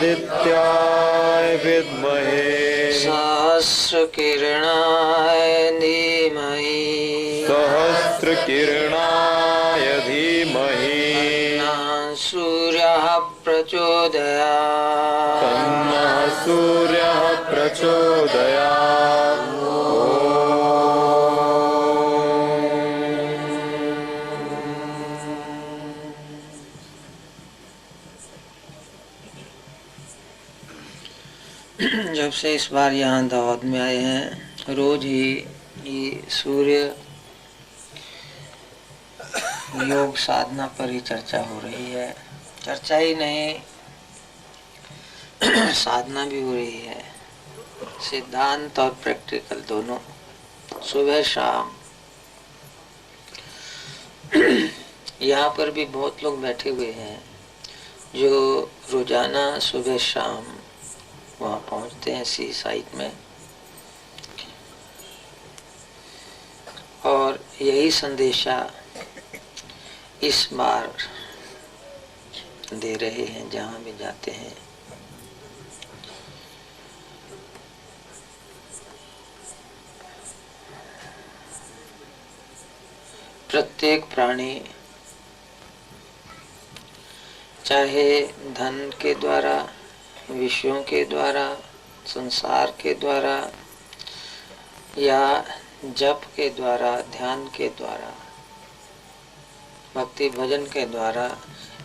आदित्याय विद्महे सहस्रकिरणाय धीमहि सहस्रकिरणाय धीमहि तन्नः सूर्यः प्रचोदयात् तन्नः सूर्यः प्रचोदयात्। जब से इस बार यहाँ दावत में आए हैं, रोज ही ये सूर्य योग साधना पर ही चर्चा हो रही है। चर्चा ही नहीं, साधना भी हो रही है। सिद्धांत और प्रैक्टिकल दोनों, सुबह शाम। यहाँ पर भी बहुत लोग बैठे हुए हैं जो रोजाना सुबह शाम वहाँ पहुँचते हैं सी साइट में, और यही संदेशा इस बार दे रहे हैं जहाँ भी जाते हैं। प्रत्येक प्राणी चाहे धन के द्वारा, विषयों के द्वारा, संसार के द्वारा या जप के द्वारा, ध्यान के द्वारा, भक्ति भजन के द्वारा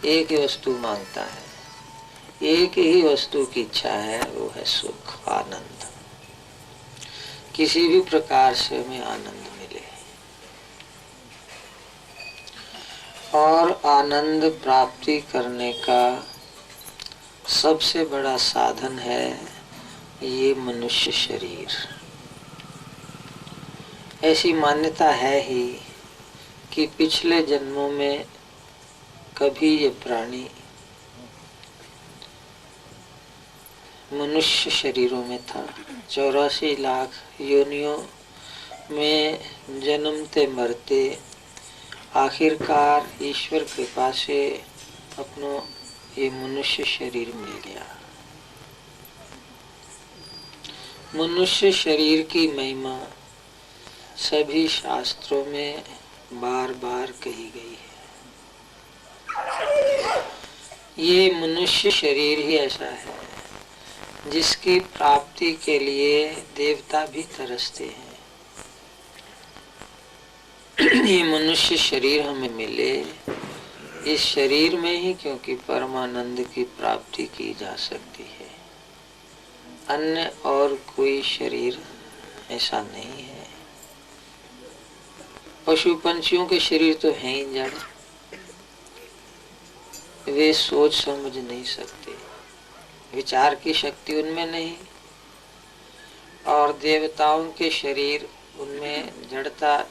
एक ही वस्तु मांगता है, एक ही वस्तु की इच्छा है, वो है सुख, आनंद। किसी भी प्रकार से हमें आनंद मिले, और आनंद प्राप्ति करने का सबसे बड़ा साधन है ये मनुष्य शरीर। ऐसी मान्यता है ही कि पिछले जन्मों में कभी ये प्राणी मनुष्य शरीरों में था। 84 लाख योनियों में जन्मते मरते आखिरकार ईश्वर कृपा से अपनो ये मनुष्य शरीर मिल गया। मनुष्य शरीर की महिमा सभी शास्त्रों में बार बार कही गई है। ये मनुष्य शरीर ही ऐसा है जिसकी प्राप्ति के लिए देवता भी तरसते हैं। ये मनुष्य शरीर हमें मिले इस शरीर में ही, क्योंकि परमानंद की प्राप्ति की जा सकती है। अन्य और कोई शरीर ऐसा नहीं है। पशु पंछियों के शरीर तो हैं ही जड़, वे सोच समझ नहीं सकते, विचार की शक्ति उनमें नहीं। और देवताओं के शरीर उनमें जड़ता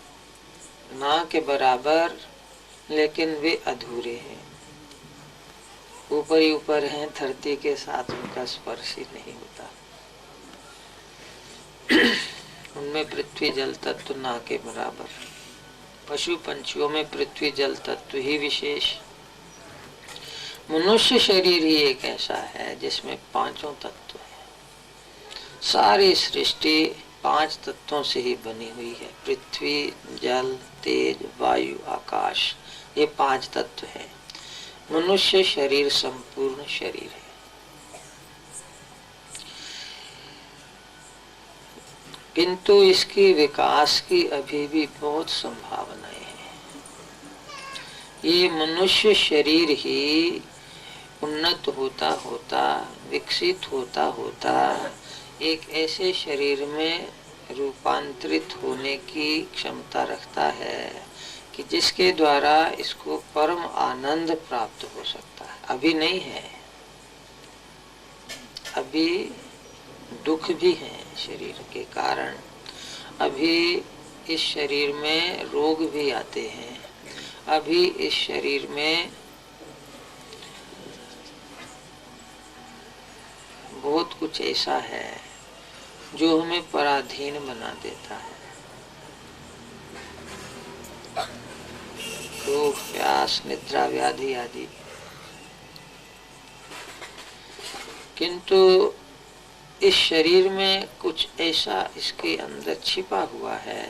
ना के बराबर, लेकिन वे अधूरे हैं, ऊपर ही ऊपर हैं, धरती के साथ उनका स्पर्श ही नहीं होता। उनमें पृथ्वी जल तत्व ना के बराबर। पशु पंछियों में पृथ्वी जल तत्व ही विशेष। मनुष्य शरीर ही एक ऐसा है जिसमें पांचों तत्व है। सारी सृष्टि 5 तत्वों से ही बनी हुई है। पृथ्वी, जल, तेज, वायु, आकाश, ये 5 तत्व है। मनुष्य शरीर संपूर्ण शरीर है। किंतु इसकी विकास की अभी भी बहुत संभावनाएं हैं। ये मनुष्य शरीर ही उन्नत होता होता, विकसित होता होता एक ऐसे शरीर में रूपांतरित होने की क्षमता रखता है कि जिसके द्वारा इसको परम आनंद प्राप्त हो सकता है। अभी नहीं है, अभी दुख भी है शरीर के कारण। अभी इस शरीर में रोग भी आते हैं। अभी इस शरीर में बहुत कुछ ऐसा है जो हमें पराधीन बना देता है। भूख, प्यास, निद्रा, व्याधि आदि। किंतु इस शरीर में कुछ ऐसा इसके अंदर छिपा हुआ है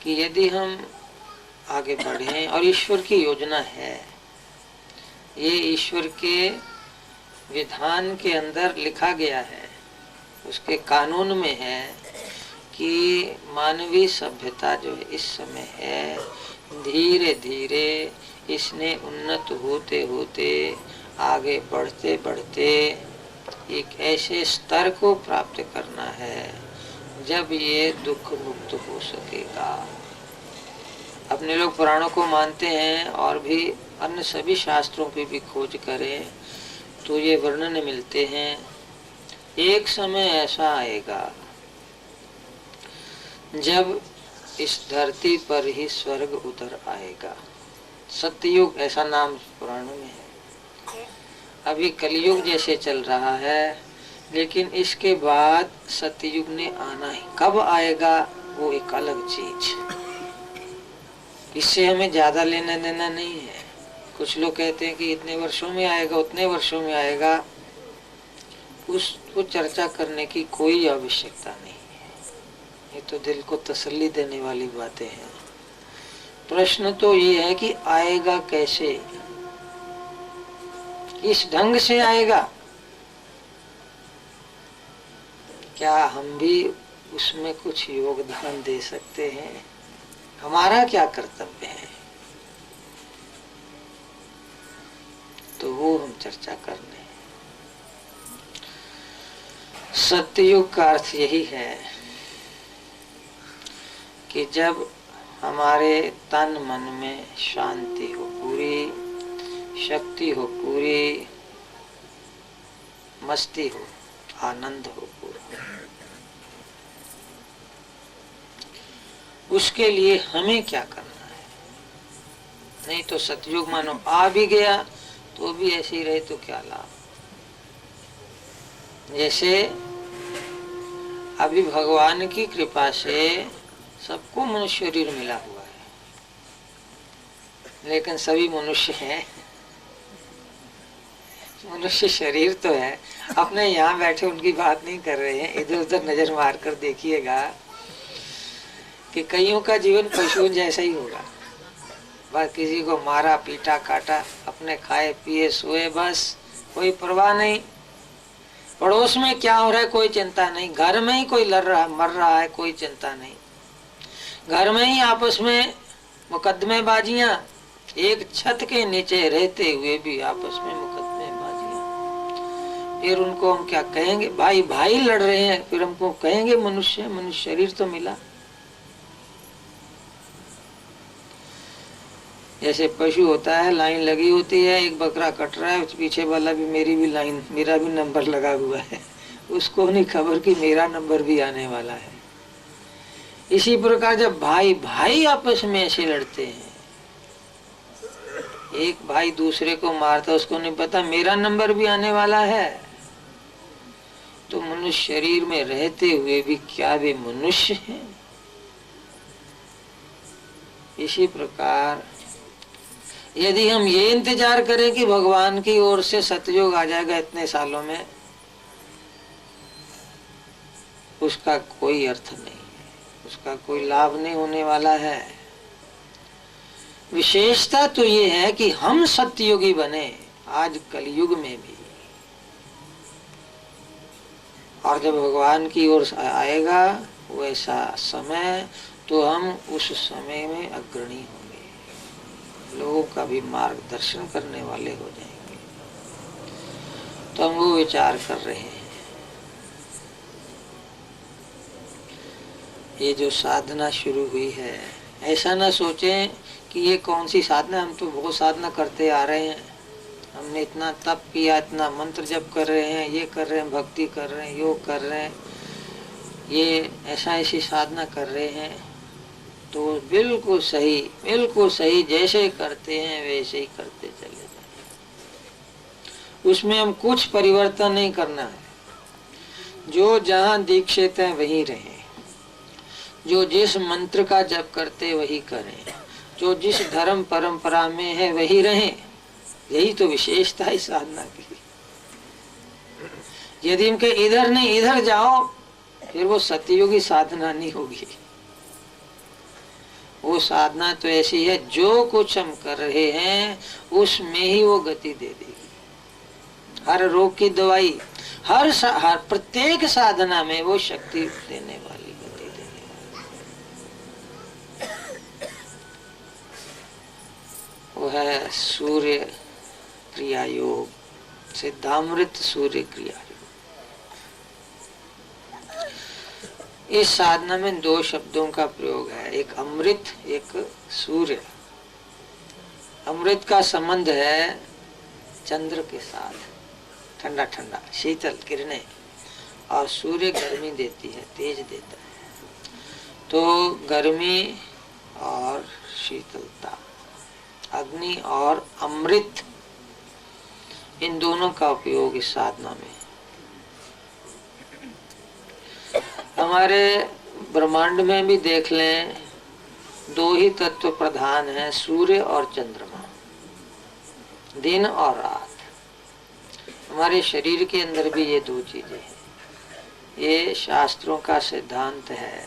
कि यदि हम आगे बढ़ें, और ईश्वर की योजना है, ये ईश्वर के विधान के अंदर लिखा गया है, उसके कानून में है कि मानवीय सभ्यता जो है इस समय है, धीरे धीरे इसने उन्नत होते होते आगे बढ़ते बढ़ते एक ऐसे स्तर को प्राप्त करना है जब ये दुख मुक्त हो सकेगा। अपने लोग पुराणों को मानते हैं और भी अन्य सभी शास्त्रों की भी खोज करें तो ये वर्णन मिलते हैं। एक समय ऐसा आएगा जब इस धरती पर ही स्वर्ग उतर आएगा। सतयुग ऐसा नाम पुराणों में है। अभी कलयुग जैसे चल रहा है, लेकिन इसके बाद सतयुग ने आना ही। कब आएगा वो एक अलग चीज, इससे हमें ज्यादा लेना देना नहीं है। कुछ लोग कहते हैं कि इतने वर्षों में आएगा, उतने वर्षों में आएगा, उसको चर्चा करने की कोई आवश्यकता नहीं है। ये तो दिल को तसल्ली देने वाली बातें हैं। प्रश्न तो ये है कि आएगा कैसे, इस ढंग से आएगा। क्या हम भी उसमें कुछ योगदान दे सकते हैं? हमारा क्या कर्तव्य है? तो वो हम चर्चा करने। सतयुग का अर्थ यही है कि जब हमारे तन मन में शांति हो पूरी, शक्ति हो पूरी, मस्ती हो, आनंद हो पूरा। उसके लिए हमें क्या करना है? नहीं तो सतयुग मानो आ भी गया तो भी ऐसे ही रहे तो क्या लाभ। जैसे अभी भगवान की कृपा से सबको मनुष्य शरीर मिला हुआ है, लेकिन सभी मनुष्य हैं। मनुष्य शरीर तो है, अपने यहाँ बैठे उनकी बात नहीं कर रहे हैं। इधर उधर नजर मार कर देखिएगा कि कईयों का जीवन पशुओं जैसा ही होगा। बस किसी को मारा पीटा काटा, अपने खाए पिए सोए, बस कोई परवाह नहीं। पड़ोस में क्या हो रहा है कोई चिंता नहीं, घर में ही कोई लड़ रहा मर रहा है कोई चिंता नहीं, घर में ही आपस में मुकदमेबाजियां, एक छत के नीचे रहते हुए भी आपस में मुकदमेबाजियां। फिर उनको हम क्या कहेंगे? भाई भाई लड़ रहे हैं, फिर हमको कहेंगे मनुष्य? मनुष्य शरीर तो मिला। जैसे पशु होता है, लाइन लगी होती है, एक बकरा कट रहा है, उस पीछे वाला भी मेरी भी लाइन, मेरा भी नंबर लगा हुआ है, उसको नहीं खबर कि मेरा नंबर भी आने वाला है। इसी प्रकार जब भाई भाई आपस में ऐसे लड़ते हैं, एक भाई दूसरे को मारता, उसको नहीं पता मेरा नंबर भी आने वाला है। तो मनुष्य शरीर में रहते हुए भी क्या वे मनुष्य हैं? इसी प्रकार यदि हम ये इंतजार करें कि भगवान की ओर से सतयुग आ जाएगा इतने सालों में, उसका कोई अर्थ नहीं है, उसका कोई लाभ नहीं होने वाला है। विशेषता तो ये है कि हम सत्ययुगी बने आज कलयुग में भी, और जब भगवान की ओर आएगा वैसा समय तो हम उस समय में अग्रणी होंगे, लोगों का भी मार्गदर्शन करने वाले हो जाएंगे। तो हम वो विचार कर रहे हैं। ये जो साधना शुरू हुई है, ऐसा ना सोचें कि ये कौन सी साधना, हम तो बहुत साधना करते आ रहे हैं, हमने इतना तप किया, इतना मंत्र जप कर रहे हैं, ये कर रहे हैं, भक्ति कर रहे हैं, योग कर रहे हैं, ये ऐसी साधना कर रहे हैं। तो बिल्कुल सही जैसे करते हैं वैसे ही करते चले जाए। उसमें हम कुछ परिवर्तन नहीं करना है। जो जहाँ दीक्षित है वहीं रहें, जो जिस मंत्र का जप करते वही करें, जो जिस धर्म परंपरा में है वही रहें। यही तो विशेषता है साधना की। यदि इनके इधर नहीं इधर जाओ, फिर वो सतयुगी साधना नहीं होगी। वो साधना तो ऐसी है, जो कुछ हम कर रहे हैं उसमें ही वो गति दे देगी। हर रोग की दवाई, हर प्रत्येक साधना में वो शक्ति देने वाली, गति देने वाली। वो है सूर्य क्रिया योग, सिद्धामृत सूर्य क्रिया योग। इस साधना में दो शब्दों का प्रयोग है, एक अमृत, एक सूर्य। अमृत का संबंध है चंद्र के साथ, ठंडा ठंडा शीतल किरणें, और सूर्य गर्मी देती है, तेज देता है। तो गर्मी और शीतलता, अग्नि और अमृत, इन दोनों का उपयोग इस साधना में। हमारे ब्रह्मांड में भी देख लें, दो ही तत्व प्रधान हैं, सूर्य और चंद्रमा, दिन और रात। हमारे शरीर के अंदर भी ये दो चीजें हैं। ये शास्त्रों का सिद्धांत है।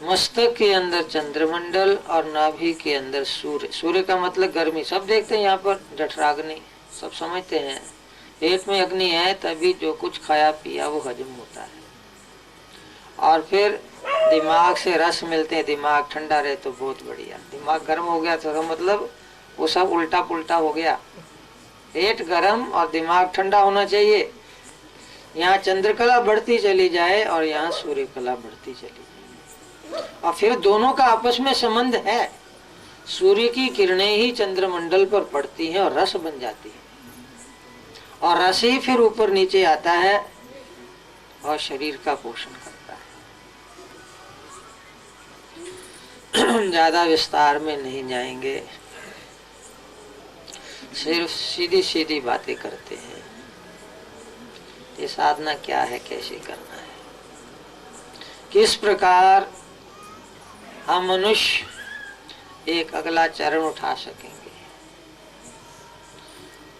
मस्तक के अंदर चंद्रमंडल और नाभि के अंदर सूर्य। सूर्य का मतलब गर्मी, सब देखते हैं यहाँ पर, जठराग्नि, सब समझते हैं। पेट में अग्नि है तभी जो कुछ खाया पिया वो हजम होता है। और फिर दिमाग से रस मिलते हैं, दिमाग ठंडा रहे तो बहुत बढ़िया। दिमाग गर्म हो गया तो मतलब वो सब उल्टा पुल्टा हो गया। पेट गर्म और दिमाग ठंडा होना चाहिए। यहाँ चंद्रकला बढ़ती चली जाए और यहाँ सूर्य कला बढ़ती चली जाए, और फिर दोनों का आपस में संबंध है। सूर्य की किरणें ही चंद्रमंडल पर पड़ती हैं और रस बन जाती है, और रस ही फिर ऊपर नीचे आता है और शरीर का पोषण करता है। ज्यादा विस्तार में नहीं जाएंगे, सिर्फ सीधी सीधी बातें करते हैं। ये साधना क्या है, कैसे करना है, किस प्रकार हम मनुष्य एक अगला चरण उठा सकेंगे।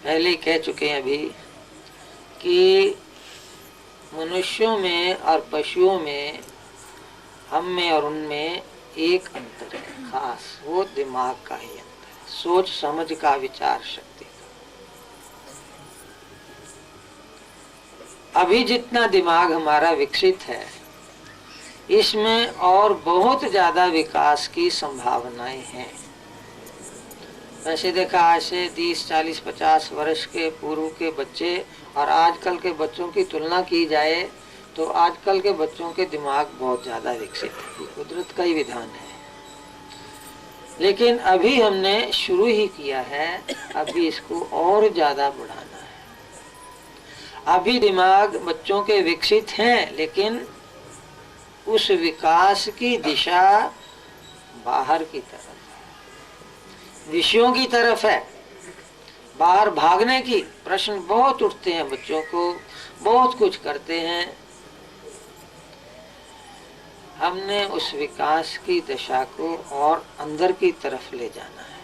पहले कह चुके हैं अभी कि मनुष्यों में और पशुओं में, हम में और उनमें एक अंतर है खास, वो दिमाग का ही अंतर है, सोच समझ का, विचार शक्ति का। अभी जितना दिमाग हमारा विकसित है, इसमें और बहुत ज्यादा विकास की संभावनाएं हैं। वैसे देखा, आज से 30, 40, 50 वर्ष के पूर्व के बच्चे और आजकल के बच्चों की तुलना की जाए तो आजकल के बच्चों के दिमाग बहुत ज्यादा विकसित है। कुदरत का ही विधान है। लेकिन अभी हमने शुरू ही किया है, अभी इसको और ज्यादा बढ़ाना है। अभी दिमाग बच्चों के विकसित हैं, लेकिन उस विकास की दिशा बाहर की तरफ है, विषयों की तरफ है। बाहर भागने की प्रश्न बहुत उठते हैं बच्चों को, बहुत कुछ करते हैं। हमने उस विकास की दशा को और अंदर की तरफ ले जाना है,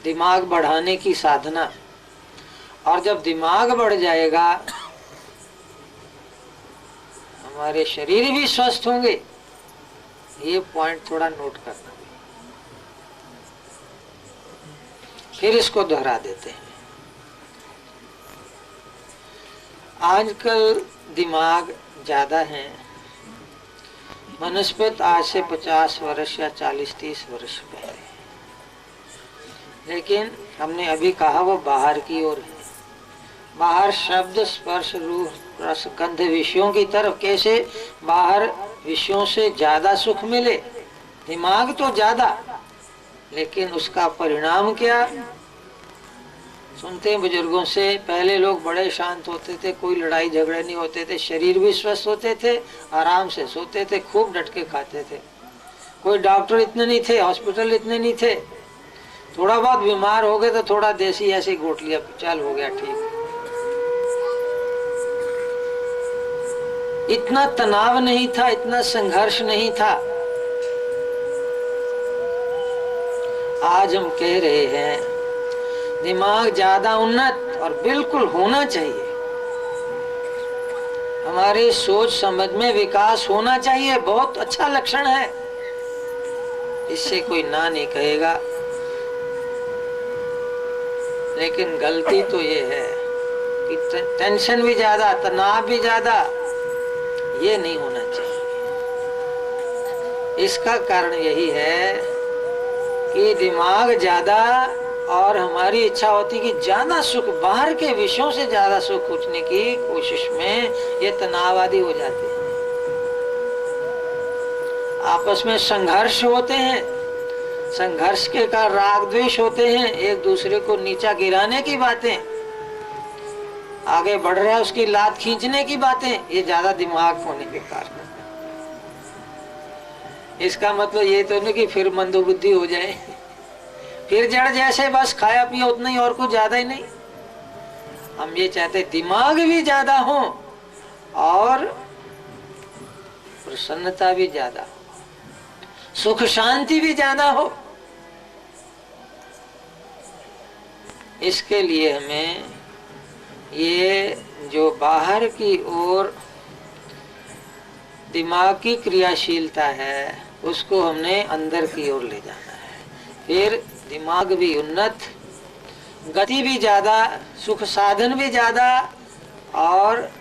दिमाग बढ़ाने की साधना। और जब दिमाग बढ़ जाएगा, हमारे शरीर भी स्वस्थ होंगे। ये पॉइंट थोड़ा नोट करना, फिर इसको दोहरा देते हैं। आजकल दिमाग ज्यादा है, मनस्पत आज से 50 वर्ष या 40-30 वर्ष पहले। लेकिन हमने अभी कहा वो बाहर की ओर है। बाहर शब्द, स्पर्श, रूप, रस, गंध, विषयों की तरफ। कैसे बाहर विषयों से ज्यादा सुख मिले, दिमाग तो ज्यादा, लेकिन उसका परिणाम क्या? सुनते हैं बुजुर्गों से, पहले लोग बड़े शांत होते थे, कोई लड़ाई झगड़े नहीं होते थे, शरीर भी स्वस्थ होते थे, आराम से सोते थे, खूब डट के खाते थे। कोई डॉक्टर इतने नहीं थे, हॉस्पिटल इतने नहीं थे। थोड़ा बहुत बीमार हो गए तो थोड़ा देसी ऐसे घोट लिया, चल हो गया ठीक। इतना तनाव नहीं था, इतना संघर्ष नहीं था। आज हम कह रहे हैं दिमाग ज्यादा उन्नत, और बिल्कुल होना चाहिए। हमारी सोच समझ में विकास होना चाहिए, बहुत अच्छा लक्षण है, इससे कोई ना नहीं कहेगा। लेकिन गलती तो ये है कि टेंशन भी ज्यादा, तनाव भी ज्यादा, ये नहीं होना चाहिए। इसका कारण यही है कि दिमाग ज्यादा, और हमारी इच्छा होती कि ज्यादा सुख, बाहर के विषयों से ज्यादा सुख खोजने की कोशिश में ये तनाव आदि हो जाते हैं। आपस में संघर्ष होते हैं, संघर्ष के कारण राग द्वेष होते हैं, एक दूसरे को नीचा गिराने की बातें, आगे बढ़ रहा है उसकी लात खींचने की बातें, ये ज्यादा दिमाग होने के कारण। इसका मतलब ये तो नहीं कि फिर मंदबुद्धि हो जाए, फिर जड़ जैसे बस खाया पिया उतना ही और कुछ ज्यादा ही नहीं। हम ये चाहते दिमाग भी ज्यादा हो और प्रसन्नता भी ज्यादा हो, सुख शांति भी ज्यादा हो। इसके लिए हमें ये जो बाहर की ओर दिमाग की क्रियाशीलता है उसको हमने अंदर की ओर ले जाना है। फिर दिमाग भी उन्नत, गति भी ज्यादा, सुख साधन भी ज्यादा, और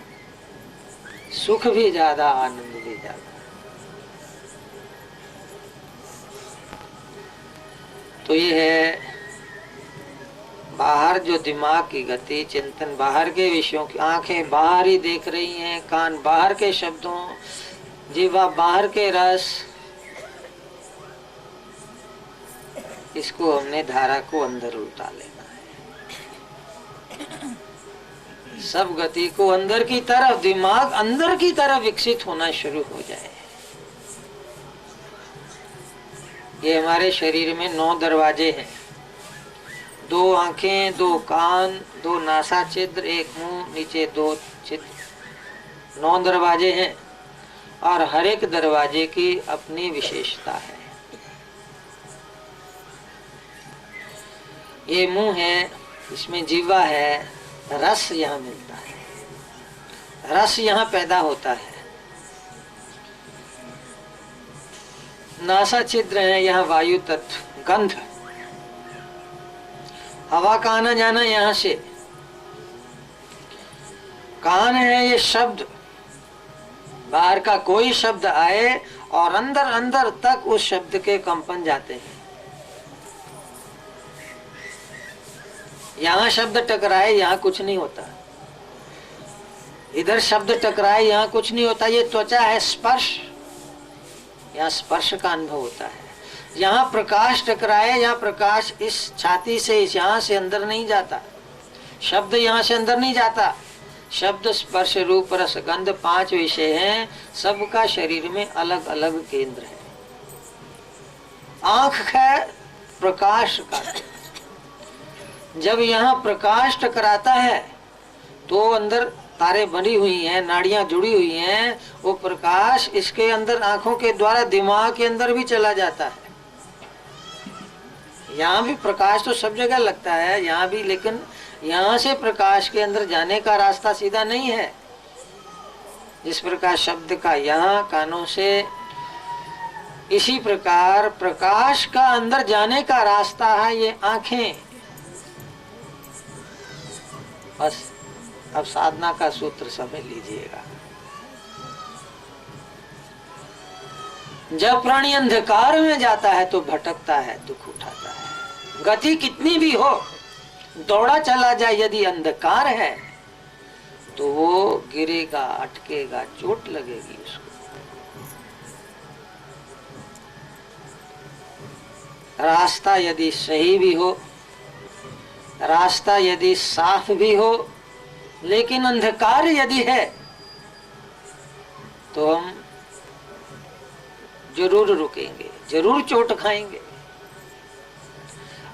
सुख भी ज्यादा, आनंद भी ज्यादा। तो ये है बाहर जो दिमाग की गति, चिंतन बाहर के विषयों की, आंखें बाहर ही देख रही हैं, कान बाहर के शब्दों, जीवा बाहर के रस, इसको हमने धारा को अंदर उल्टा लेना है। सब गति को अंदर की तरफ, दिमाग अंदर की तरफ विकसित होना शुरू हो जाए। ये हमारे शरीर में 9 दरवाजे हैं, 2 आंखें, 2 कान, 2 नासा छिद्र, 1 मुंह, नीचे 2 छिद्र, 9 दरवाजे हैं, और हर एक दरवाजे की अपनी विशेषता है। ये मुंह है, इसमें जीवा है, रस यहाँ मिलता है, रस यहाँ पैदा होता है। नासा छिद्र है, यहाँ वायु तत्व, गंध, हवा का आना जाना यहाँ से। कान है ये शब्द, बाहर का कोई शब्द आए और अंदर अंदर तक उस शब्द के कंपन जाते हैं। यहाँ शब्द टकराए, यहाँ कुछ नहीं होता, इधर शब्द टकराए, यहाँ कुछ नहीं होता। ये त्वचा है, स्पर्श, यहाँ स्पर्श का अनुभव होता है। यहाँ प्रकाश टकराए, यहाँ प्रकाश इस छाती से, इस यहाँ से अंदर नहीं जाता, शब्द यहाँ से अंदर नहीं जाता। शब्द स्पर्श रूप रस गंध 5 विषय हैं, सबका शरीर में अलग अलग केंद्र है। आंख है प्रकाश का, जब यहाँ प्रकाश टकराता है तो अंदर तारे बनी हुई हैं, नाड़ियां जुड़ी हुई हैं, वो प्रकाश इसके अंदर आंखों के द्वारा दिमाग के अंदर भी चला जाता है। यहाँ भी प्रकाश तो सब जगह लगता है, यहाँ भी, लेकिन यहाँ से प्रकाश के अंदर जाने का रास्ता सीधा नहीं है। जिस प्रकार शब्द का यहाँ कानों से, इसी प्रकार प्रकाश का अंदर जाने का रास्ता है ये आंखें। बस अब साधना का सूत्र समझ लीजिएगा। जब प्राणी अंधकार में जाता है तो भटकता है, दुख उठाता है। गति कितनी भी हो, दौड़ा चला जाए, यदि अंधकार है तो वो गिरेगा, अटकेगा, चोट लगेगी उसको। रास्ता यदि सही भी हो, रास्ता यदि साफ भी हो, लेकिन अंधकार यदि है तो हम जरूर रुकेंगे, जरूर चोट खाएंगे।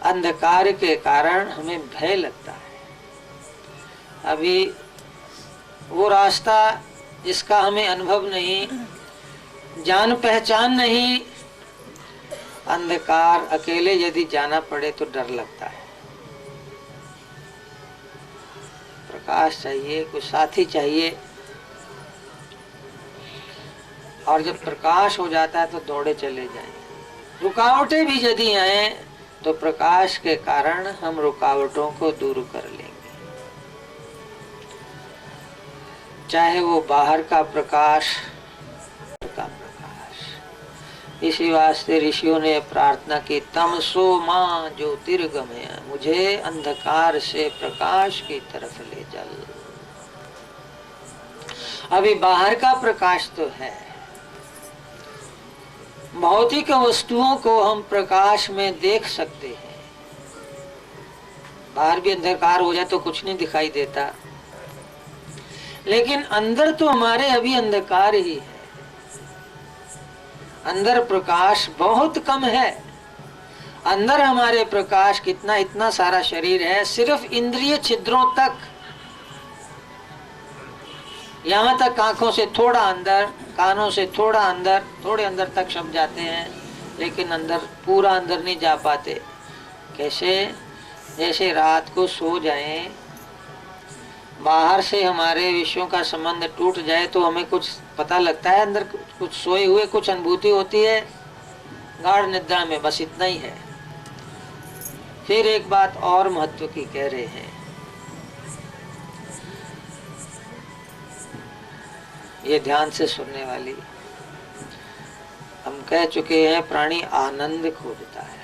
अंधकार के कारण हमें भय लगता है। अभी वो रास्ता जिसका हमें अनुभव नहीं, जान पहचान नहीं, अंधकार अकेले यदि जाना पड़े तो डर लगता है। प्रकाश चाहिए, कुछ साथी चाहिए। और जब प्रकाश हो जाता है तो दौड़े चले जाएं। रुकावटें भी यदि आए तो प्रकाश के कारण हम रुकावटों को दूर कर लेंगे, चाहे वो बाहर का प्रकाश का प्रकाश। इसी वास्ते ऋषियों ने प्रार्थना की, तमसो मां ज्योतिर्गमय, मुझे अंधकार से प्रकाश की तरफ ले चल। अभी बाहर का प्रकाश तो है, भौतिक वस्तुओं को हम प्रकाश में देख सकते हैं। बाहर भी अंधकार हो जाए तो कुछ नहीं दिखाई देता, लेकिन अंदर तो हमारे अभी अंधकार ही है। अंदर प्रकाश बहुत कम है। अंदर हमारे प्रकाश कितना, इतना सारा शरीर है, सिर्फ इंद्रिय छिद्रों तक, यहाँ तक आंखों से थोड़ा अंदर, कानों से थोड़ा अंदर, थोड़े अंदर तक शब्द जाते हैं, लेकिन अंदर पूरा अंदर नहीं जा पाते। कैसे? जैसे रात को सो जाएं, बाहर से हमारे विषयों का संबंध टूट जाए तो हमें कुछ पता लगता है, अंदर कुछ सोए हुए कुछ अनुभूति होती है, गाढ़ निद्रा में, बस इतना ही है। फिर एक बात और महत्व की कह रहे हैं, ये ध्यान से सुनने वाली। हम कह चुके हैं प्राणी आनंद खोजता है,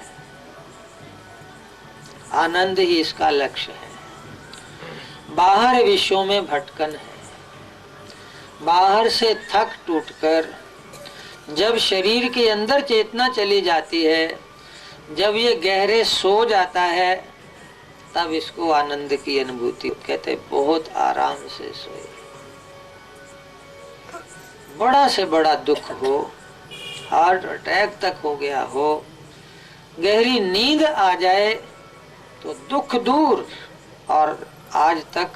आनंद ही इसका लक्ष्य है। बाहर विश्वों में भटकन है। बाहर से थक टूटकर जब शरीर के अंदर चेतना चली जाती है, जब ये गहरे सो जाता है, तब इसको आनंद की अनुभूति कहते। बहुत आराम से सोए, बड़ा से बड़ा दुख हो, हार्ट अटैक तक हो गया हो, गहरी नींद आ जाए तो दुख दूर। और आज तक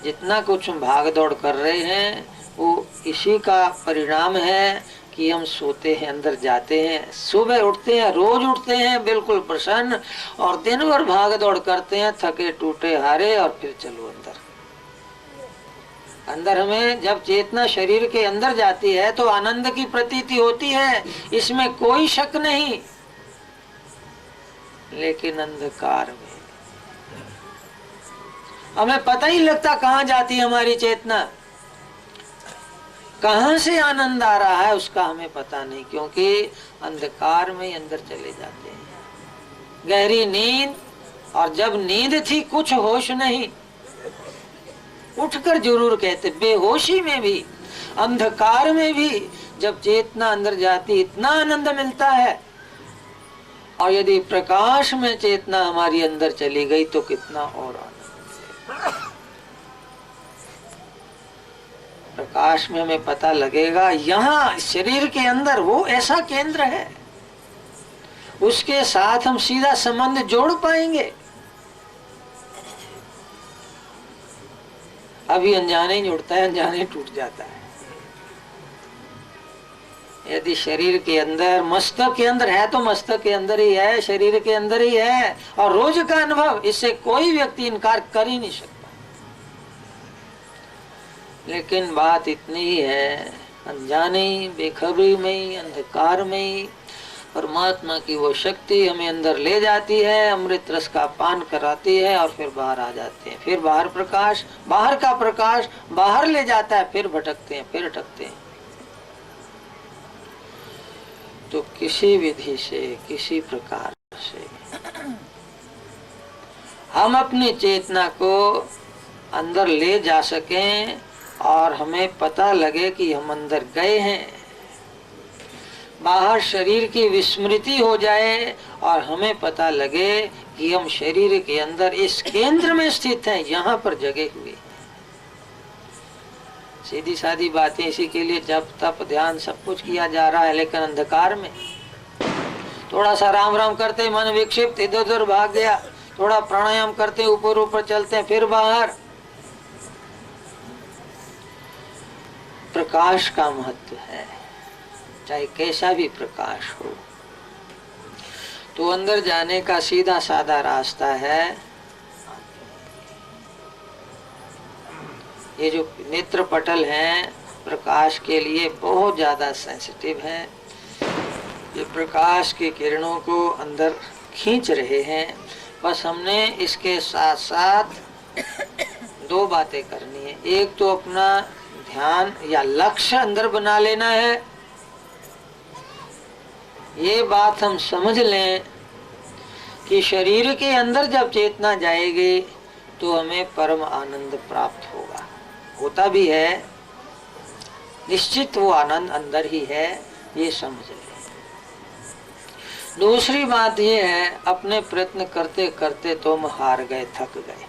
जितना कुछ हम भाग दौड़ कर रहे हैं वो इसी का परिणाम है कि हम सोते हैं, अंदर जाते हैं, सुबह उठते हैं, रोज उठते हैं बिल्कुल प्रसन्न, और दिन भर भाग दौड़ करते हैं थके टूटे हारे, और फिर चलो अंदर। अंदर हमें जब चेतना शरीर के अंदर जाती है तो आनंद की प्रतीति होती है, इसमें कोई शक नहीं। लेकिन अंधकार में हमें पता ही लगता कहाँ जाती है हमारी चेतना, कहाँ से आनंद आ रहा है उसका हमें पता नहीं, क्योंकि अंधकार में ही अंदर चले जाते हैं। गहरी नींद, और जब नींद थी कुछ होश नहीं, उठकर जरूर कहते, बेहोशी में भी, अंधकार में भी जब चेतना अंदर जाती इतना आनंद मिलता है। और यदि प्रकाश में चेतना हमारी अंदर चली गई तो कितना और आनंद। प्रकाश में हमें पता लगेगा यहाँ शरीर के अंदर वो ऐसा केंद्र है, उसके साथ हम सीधा संबंध जोड़ पाएंगे। अभी अनजाने ही जुड़ता है, अनजाने टूट जाता है। यदि शरीर के अंदर, मस्तक के अंदर है तो मस्तक के अंदर ही है, शरीर के अंदर ही है, और रोज का अनुभव, इससे कोई व्यक्ति इनकार कर ही नहीं सकता। लेकिन बात इतनी ही है, अनजाने, बेखबरी में, अंधकार में परमात्मा की वो शक्ति हमें अंदर ले जाती है, अमृत रस का पान कराती है, और फिर बाहर आ जाते हैं। फिर बाहर प्रकाश, बाहर का प्रकाश बाहर ले जाता है, फिर भटकते हैं, फिर अटकते हैं। तो किसी विधि से, किसी प्रकार से हम अपनी चेतना को अंदर ले जा सकें और हमें पता लगे कि हम अंदर गए हैं। बाहर शरीर की विस्मृति हो जाए और हमें पता लगे कि हम शरीर के अंदर इस केंद्र में स्थित हैं, यहाँ पर जगे हुए। सीधी सादी बातें, इसी के लिए जप तप ध्यान सब कुछ किया जा रहा है, लेकिन अंधकार में। थोड़ा सा राम राम करते मन विक्षिप्त इधर उधर भाग गया, थोड़ा प्राणायाम करते ऊपर ऊपर चलते हैं, फिर बाहर। प्रकाश का महत्व है, चाहे कैसा भी प्रकाश हो। तो अंदर जाने का सीधा साधा रास्ता है, ये जो नेत्र पटल हैं प्रकाश के लिए बहुत ज्यादा सेंसिटिव हैं। ये प्रकाश की किरणों को अंदर खींच रहे हैं। बस हमने इसके साथ साथ दो बातें करनी है। एक तो अपना ध्यान या लक्ष्य अंदर बना लेना है। ये बात हम समझ लें कि शरीर के अंदर जब चेतना जाएगी तो हमें परम आनंद प्राप्त होगा, होता भी है, निश्चित वो आनंद अंदर ही है, ये समझ लें। दूसरी बात ये है, अपने प्रयत्न करते करते तुम हार गए, थक गए।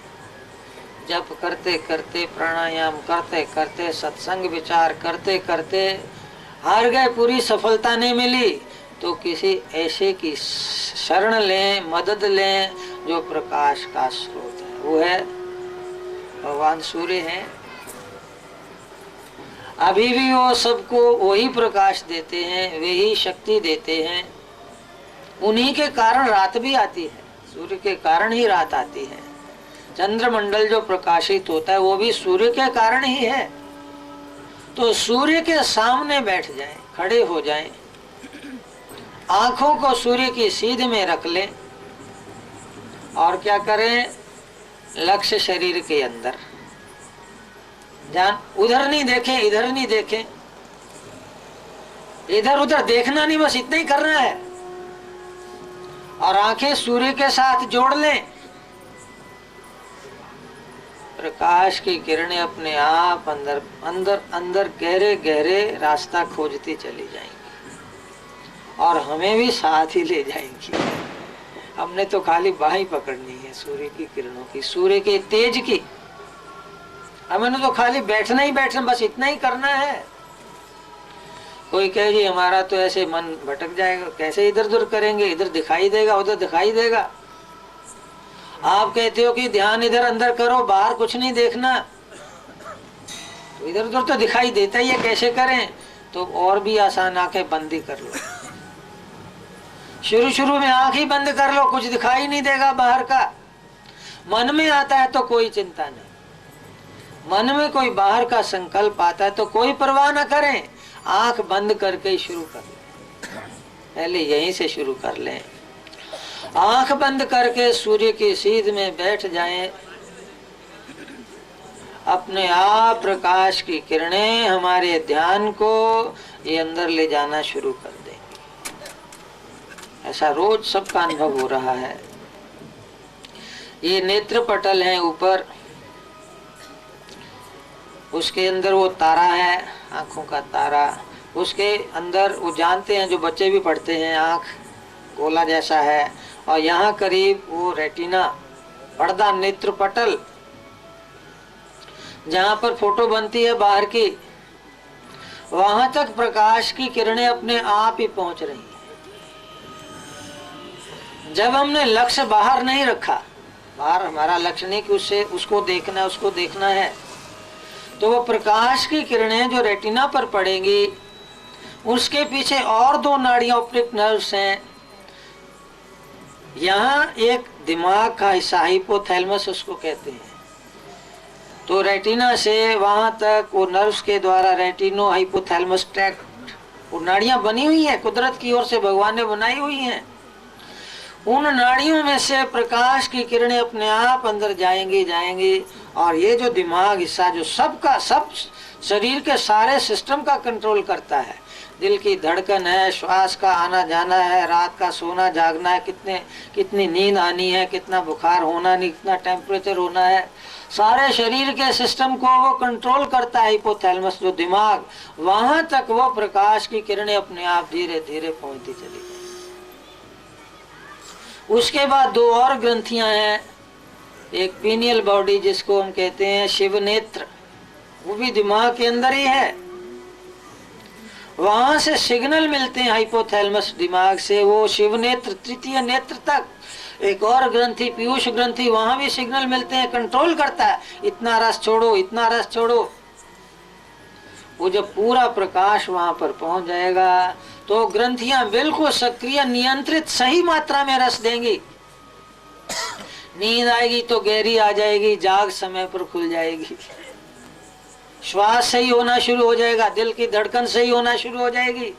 जप करते करते, प्राणायाम करते करते, सत्संग विचार करते करते हार गए, पूरी सफलता नहीं मिली, तो किसी ऐसे की शरण लें, मदद लें जो प्रकाश का स्रोत है। वो है भगवान सूर्य हैं। अभी भी वो सबको वही प्रकाश देते हैं, वही शक्ति देते हैं। उन्हीं के कारण रात भी आती है, सूर्य के कारण ही रात आती है। चंद्रमंडल जो प्रकाशित होता है वो भी सूर्य के कारण ही है। तो सूर्य के सामने बैठ जाएं, खड़े हो जाएं, आंखों को सूर्य की सीध में रख लें और क्या करें, लक्ष्य शरीर के अंदर, ध्यान उधर नहीं देखें, इधर नहीं देखें, इधर उधर देखना नहीं, बस इतना ही करना है। और आंखें सूर्य के साथ जोड़ लें। प्रकाश की किरणें अपने आप अंदर अंदर अंदर गहरे गहरे रास्ता खोजती चली जाएंगी और हमें भी साथ ही ले जाएंगी। हमने तो खाली बाही पकड़नी है सूर्य की किरणों की, सूर्य के तेज की। हमें तो खाली बैठना ही बैठना, बस इतना ही करना है। कोई कहे जी हमारा तो ऐसे मन भटक जाएगा, कैसे इधर उधर करेंगे, इधर दिखाई देगा उधर दिखाई देगा। आप कहते हो कि ध्यान इधर अंदर करो, बाहर कुछ नहीं देखना, तो इधर उधर तो दिखाई देता ही है, कैसे करें? तो और भी आसान, आंखें बंद ही कर लो। शुरू में आंख ही बंद कर लो, कुछ दिखाई नहीं देगा बाहर का। मन में आता है तो कोई चिंता नहीं, मन में कोई बाहर का संकल्प आता है तो कोई परवाह न करें, आंख बंद करके ही शुरू कर लें। पहले यहीं से शुरू कर लें। आंख बंद करके सूर्य की सीध में बैठ जाएं। अपने आप प्रकाश की किरणें हमारे ध्यान को ये अंदर ले जाना शुरू कर देंगे। ऐसा रोज सबका अनुभव हो रहा है। ये नेत्र पटल है ऊपर, उसके अंदर वो तारा है, आंखों का तारा। उसके अंदर वो जानते हैं, जो बच्चे भी पढ़ते हैं, आंख गोला जैसा है और यहाँ करीब वो रेटिना, पर्दा, नेत्र पटल, जहाँ पर फोटो बनती है बाहर की, वहां तक प्रकाश की किरणें अपने आप ही पहुंच रही हैं। जब हमने लक्ष्य बाहर नहीं रखा, बाहर हमारा लक्ष्य नहीं कि उससे उसको देखना है, तो वो प्रकाश की किरणें जो रेटिना पर पड़ेंगी, उसके पीछे और दो नाड़ियां, ऑप्टिक नर्व्स हैं। यहाँ एक दिमाग का हिस्सा, हाइपोथैलेमस उसको कहते हैं। तो रेटिना से वहां तक वो नर्व्स के द्वारा रेटिनो हाइपोथैलेमस ट्रैक्ट, वो नाड़ियां बनी हुई हैं, कुदरत की ओर से भगवान ने बनाई हुई हैं। उन नाड़ियों में से प्रकाश की किरणें अपने आप अंदर जाएंगी और ये जो दिमाग हिस्सा जो सबका सब शरीर के सारे सिस्टम का कंट्रोल करता है, दिल की धड़कन है, श्वास का आना जाना है, रात का सोना जागना है, कितनी नींद आनी है, कितना बुखार होना नहीं, कितना टेम्परेचर होना है, सारे शरीर के सिस्टम को वो कंट्रोल करता है हाइपोथैलेमस जो दिमाग। वहां तक वो प्रकाश की किरणें अपने आप धीरे धीरे पहुंचती चली गई। उसके बाद दो और ग्रंथियां हैं, एक पीनियल बॉडी जिसको हम कहते हैं शिव नेत्र, वो भी दिमाग के अंदर ही है। वहां से सिग्नल मिलते हैं हाइपोथैलेमस दिमाग से, वो शिव नेत्र, तृतीय नेत्र तक। एक और ग्रंथि पीयूष ग्रंथि, वहां भी सिग्नल मिलते हैं, कंट्रोल करता है, इतना रस छोड़ो, इतना रस छोड़ो। वो जब पूरा प्रकाश वहां पर पहुंच जाएगा तो ग्रंथियां बिल्कुल सक्रिय, नियंत्रित, सही मात्रा में रस देंगी। नींद आएगी तो गहरी आ जाएगी, जाग समय पर खुल जाएगी। श्वास सही होना शुरू हो जाएगा, दिल की धड़कन सही होना शुरू हो जाएगी।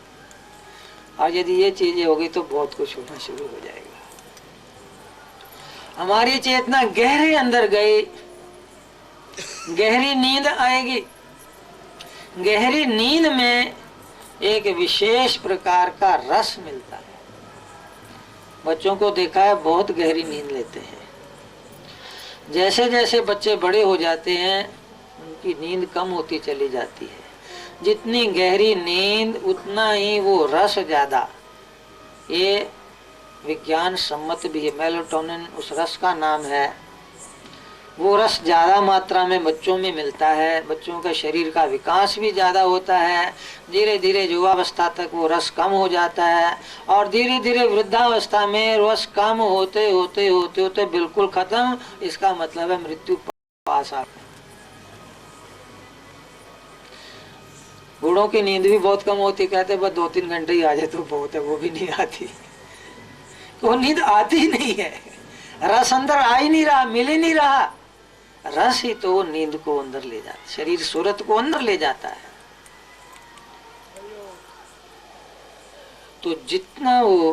और यदि ये चीजें होगी तो बहुत कुछ होना शुरू हो जाएगा। हमारी चेतना गहरे अंदर गई, गहरी नींद आएगी। गहरी नींद में एक विशेष प्रकार का रस मिलता है। बच्चों को देखा है बहुत गहरी नींद लेते हैं। जैसे जैसे बच्चे बड़े हो जाते हैं उनकी नींद कम होती चली जाती है। जितनी गहरी नींद उतना ही वो रस ज्यादा। ये विज्ञान सम्मत भी है। मेलाटोनिन उस रस का नाम है। वो रस ज्यादा मात्रा में बच्चों में मिलता है। बच्चों का शरीर का विकास भी ज्यादा होता है। धीरे धीरे युवावस्था तक वो रस कम हो जाता है और धीरे धीरे वृद्धावस्था में रस कम होते होते होते होते बिल्कुल खत्म। इसका मतलब है मृत्यु पास आ। बूढ़ों की नींद भी बहुत कम होती, कहते बस 2-3 घंटे ही आ जाए तो बहुत है, वो भी नहीं आती। वो नींद आती ही नहीं है। रस अंदर आ ही नहीं रहा, मिल ही नहीं रहा। रस ही तो नींद को अंदर ले जाता, शरीर सूरत को अंदर ले जाता है। तो जितना वो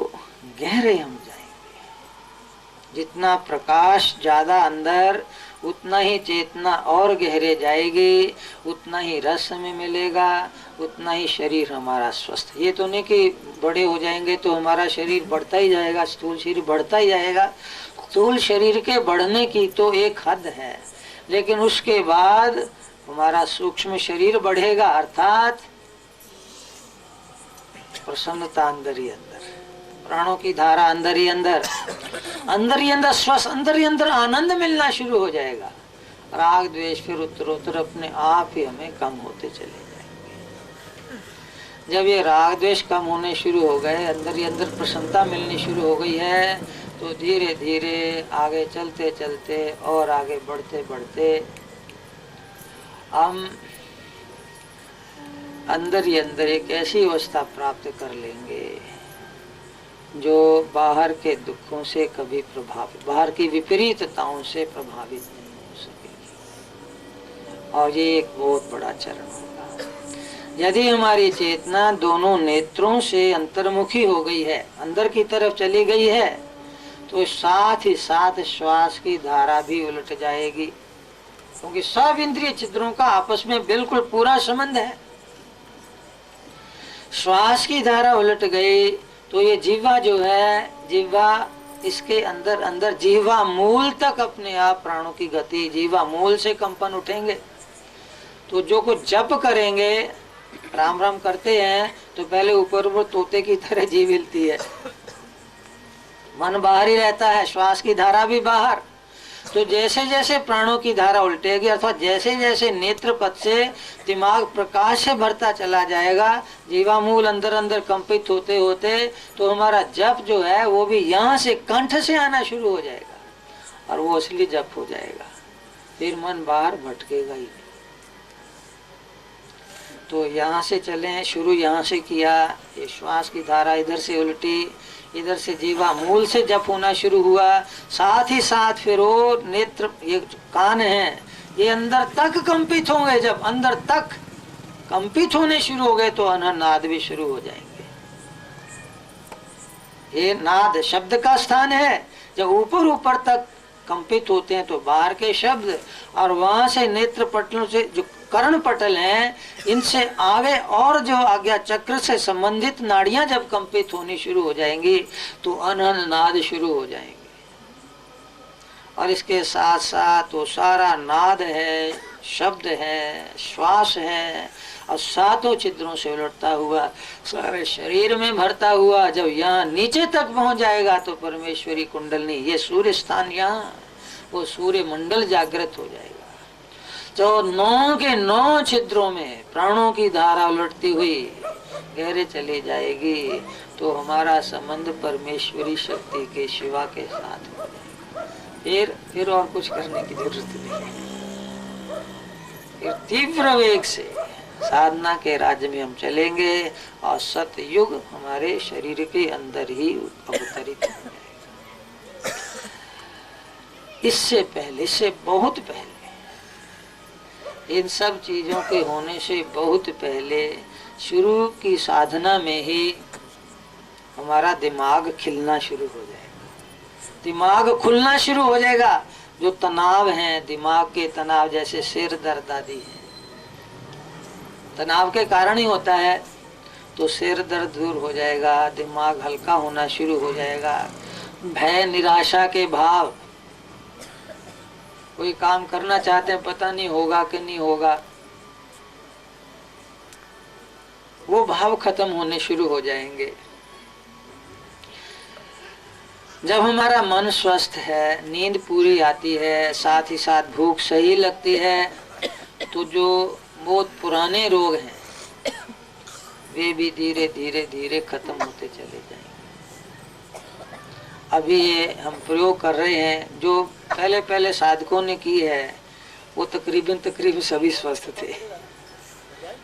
गहरे हम जाएंगे, जितना प्रकाश ज्यादा अंदर, उतना ही चेतना और गहरे जाएगी, उतना ही रस हमें मिलेगा, उतना ही शरीर हमारा स्वस्थ। ये तो नहीं कि बड़े हो जाएंगे तो हमारा शरीर बढ़ता ही जाएगा, स्थूल शरीर बढ़ता ही जाएगा। स्थूल शरीर के बढ़ने की तो एक हद है, लेकिन उसके बाद हमारा सूक्ष्म शरीर बढ़ेगा, अर्थात प्रसन्नता अंदर ही अंदर, प्राणों की धारा अंदर ही अंदर, अंदर ही अंदर स्वस्थ, अंदर ही अंदर आनंद मिलना शुरू हो जाएगा। राग द्वेष फिर उत्तरोत्तर अपने आप ही हमें कम होते चले जाएंगे। जब ये राग द्वेष कम होने शुरू हो गए, अंदर ही अंदर प्रसन्नता मिलनी शुरू हो गई है, तो धीरे धीरे आगे चलते चलते और आगे बढ़ते बढ़ते हम अंदर ही अंदर एक ऐसी अवस्था प्राप्त कर लेंगे जो बाहर के दुखों से कभी प्रभावित, बाहर की विपरीतताओं से प्रभावित नहीं हो सकेगी। और ये एक बहुत बड़ा चरण होगा। यदि हमारी चेतना दोनों नेत्रों से अंतर्मुखी हो गई है, अंदर की तरफ चली गई है, तो साथ ही साथ श्वास की धारा भी उलट जाएगी, क्योंकि सब इंद्रिय छिद्रों का आपस में बिल्कुल पूरा संबंध है। श्वास की धारा उलट गई तो ये जीवा जो है, जीवा इसके अंदर अंदर जीवा मूल तक अपने आप प्राणों की गति, जीवा मूल से कंपन उठेंगे। तो जो कुछ जप करेंगे, राम राम करते हैं, तो पहले ऊपर ऊपर तोते की तरह जीव हिलती है, मन बाहर ही रहता है, श्वास की धारा भी बाहर। तो जैसे जैसे प्राणों की धारा उल्टेगी, अर्थात जैसे जैसे नेत्र पथ से दिमाग प्रकाश से भरता चला जाएगा, जीवामूल अंदर अंदर कंपित होते होते, तो हमारा जप जो है वो भी यहाँ से कंठ से आना शुरू हो जाएगा और वो असली जप हो जाएगा। फिर मन बाहर भटकेगा ही नहीं। तो यहाँ से चले, शुरू यहाँ से किया, ये श्वास की धारा इधर से उल्टी, इधर से जीवा मूल से जप होना शुरू हुआ, साथ ही साथ फिर वो नेत्र, ये कान है, ये अंदर तक कंपित होंगे। जब अंदर तक कंपित होने शुरू हो गए तो अनहद भी शुरू हो जाएंगे। ये नाद शब्द का स्थान है। जब ऊपर ऊपर तक कंपित होते हैं तो बाहर के शब्द, और वहां से नेत्र पटलों से जो कर्ण पटल हैं, इनसे आगे और जो आज्ञा चक्र से संबंधित नाड़ियां जब कंपित होनी शुरू हो जाएंगी तो अनहद नाद शुरू हो जाएंगे। और इसके साथ साथ वो सारा नाद है, शब्द है, श्वास है, और सातों छिद्रों से उलटता हुआ सारे शरीर में भरता हुआ जब यहाँ नीचे तक पहुंच जाएगा तो परमेश्वरी कुंडलनी, ये सूर्य स्थान, यहाँ वो सूर्य मंडल जागृत हो जाएगा। जो 9 के 9 छिद्रों में प्राणों की धारा उलटती हुई गहरे चली जाएगी, तो हमारा संबंध परमेश्वरी शक्ति के शिवा के साथ हो जाएगा। फिर और कुछ करने की जरूरत नहीं है। फिर तीव्र वेग से साधना के राज्य में हम चलेंगे और सतयुग हमारे शरीर के अंदर ही अवतरित हो जाएगा। इससे पहले, इससे बहुत पहले इन सब चीजों के होने से बहुत पहले शुरू की साधना में ही हमारा दिमाग खिलना शुरू हो जाएगा, दिमाग खुलना शुरू हो जाएगा। जो तनाव है, दिमाग के तनाव जैसे सिर दर्द आदि है, तनाव के कारण ही होता है, तो सिर दर्द दूर हो जाएगा, दिमाग हल्का होना शुरू हो जाएगा। भय निराशा के भाव, कोई काम करना चाहते हैं, पता नहीं होगा कि नहीं होगा, वो भाव खत्म होने शुरू हो जाएंगे। जब हमारा मन स्वस्थ है, नींद पूरी आती है, साथ ही साथ भूख सही लगती है, तो जो बहुत पुराने रोग हैं वे भी धीरे धीरे धीरे खत्म होते चले जाएंगे। अभी ये हम प्रयोग कर रहे हैं, जो पहले पहले साधकों ने की है, वो तकरीबन सभी स्वस्थ थे।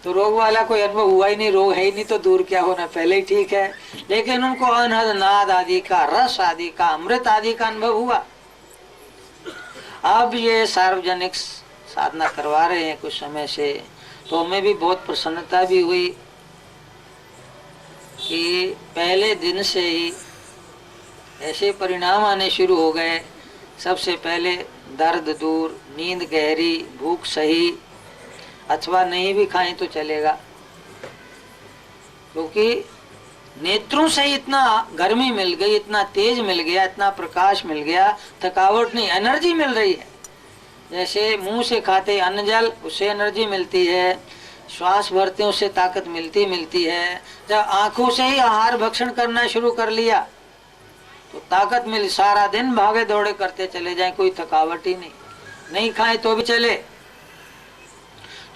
तो रोग वाला कोई अनुभव हुआ ही नहीं, रोग है ही नहीं तो दूर क्या होना, पहले ही ठीक है। लेकिन उनको अनहद नाद आदि का, रस आदि का, अमृत आदि का अनुभव हुआ। अब ये सार्वजनिक साधना करवा रहे हैं कुछ समय से, तो हमें भी बहुत प्रसन्नता भी हुई कि पहले दिन से ही ऐसे परिणाम आने शुरू हो गए। सबसे पहले दर्द दूर, नींद गहरी, भूख सही, अथवा नहीं भी खाएं तो चलेगा, क्योंकि नेत्रों से इतना गर्मी मिल गई, इतना तेज मिल गया, इतना प्रकाश मिल गया, थकावट नहीं, एनर्जी मिल रही है। जैसे मुंह से खाते अन्न जल, उससे एनर्जी मिलती है, श्वास भरते उससे ताकत मिलती है। जब आंखों से ही आहार भक्षण करना शुरू कर लिया तो ताकत मिली, सारा दिन भागे दौड़े करते चले जाएं, कोई थकावट ही नहीं, नहीं खाए तो भी चले,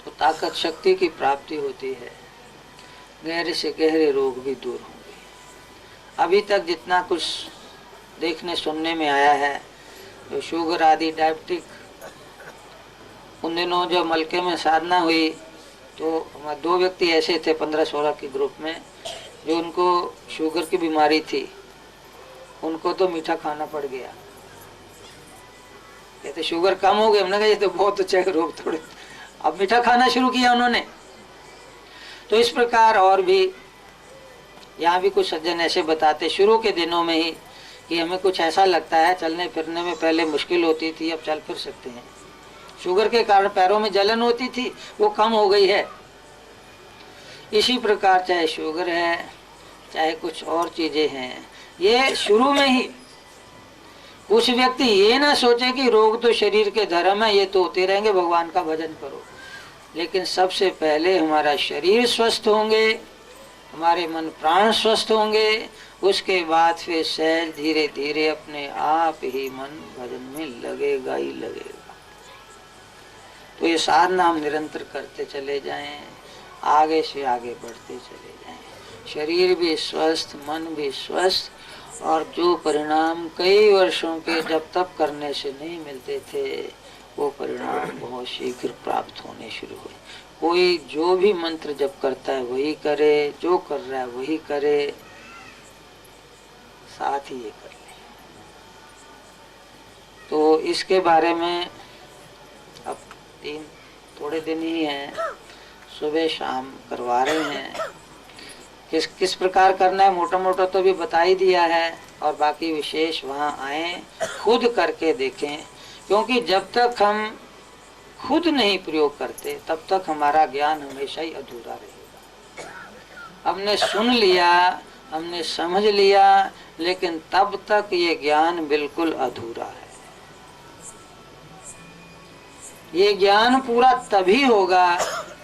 तो ताकत शक्ति की प्राप्ति होती है, गहरे से गहरे रोग भी दूर होंगे। अभी तक जितना कुछ देखने सुनने में आया है, जो शुगर आदि डायबिटिक, उन दिनों जब मलके में साधना हुई तो 2 व्यक्ति ऐसे थे 15-16 के ग्रुप में, जो उनको शुगर की बीमारी थी, उनको तो मीठा खाना पड़ गया। कहते शुगर कम हो गई, हमने कहा ये तो बहुत अच्छा रोग, थोड़े अब मीठा खाना शुरू किया उन्होंने। तो इस प्रकार और भी यहाँ भी कुछ सज्जन ऐसे बताते शुरू के दिनों में ही कि हमें कुछ ऐसा लगता है, चलने फिरने में पहले मुश्किल होती थी, अब चल फिर सकते हैं। शुगर के कारण पैरों में जलन होती थी, वो कम हो गई है। इसी प्रकार चाहे शुगर है, चाहे कुछ और चीजें हैं, ये शुरू में ही कुछ व्यक्ति ये ना सोचे कि रोग तो शरीर के धर्म है, ये तो होते रहेंगे, भगवान का भजन करो। लेकिन सबसे पहले हमारा शरीर स्वस्थ होंगे, हमारे मन प्राण स्वस्थ होंगे, उसके बाद फिर सहज धीरे धीरे अपने आप ही मन भजन में लगेगा ही लगेगा। तो ये साधना हम निरंतर करते चले जाएं, आगे से आगे बढ़ते चले जाएं, शरीर भी स्वस्थ, मन भी स्वस्थ, और जो परिणाम कई वर्षों के जब तक करने से नहीं मिलते थे, वो परिणाम बहुत शीघ्र प्राप्त होने शुरू हुए। कोई जो भी मंत्र जप करता है वही करे, जो कर रहा है वही करे, साथ ही ये कर ले। तो इसके बारे में अब थोड़े दिन ही हैं, सुबह शाम करवा रहे हैं। किस प्रकार करना है मोटा मोटा तो भी बता ही दिया है, और बाकी विशेष वहाँ आए, खुद करके देखें, क्योंकि जब तक हम खुद नहीं प्रयोग करते तब तक हमारा ज्ञान हमेशा ही अधूरा रहेगा। हमने सुन लिया, हमने समझ लिया, लेकिन तब तक ये ज्ञान बिल्कुल अधूरा है। ये ज्ञान पूरा तभी होगा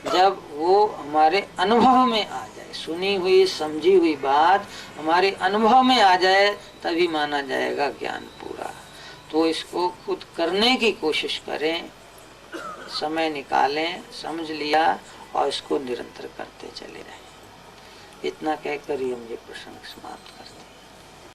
जब वो हमारे अनुभव में आ जाए, सुनी हुई समझी हुई बात हमारे अनुभव में आ जाए, तभी माना जाएगा ज्ञान पूरा। तो इसको खुद करने की कोशिश करें, समय निकालें, समझ लिया और इसको निरंतर करते चले रहें। इतना कहकर ही हम ये प्रसंग समाप्त करते हैं।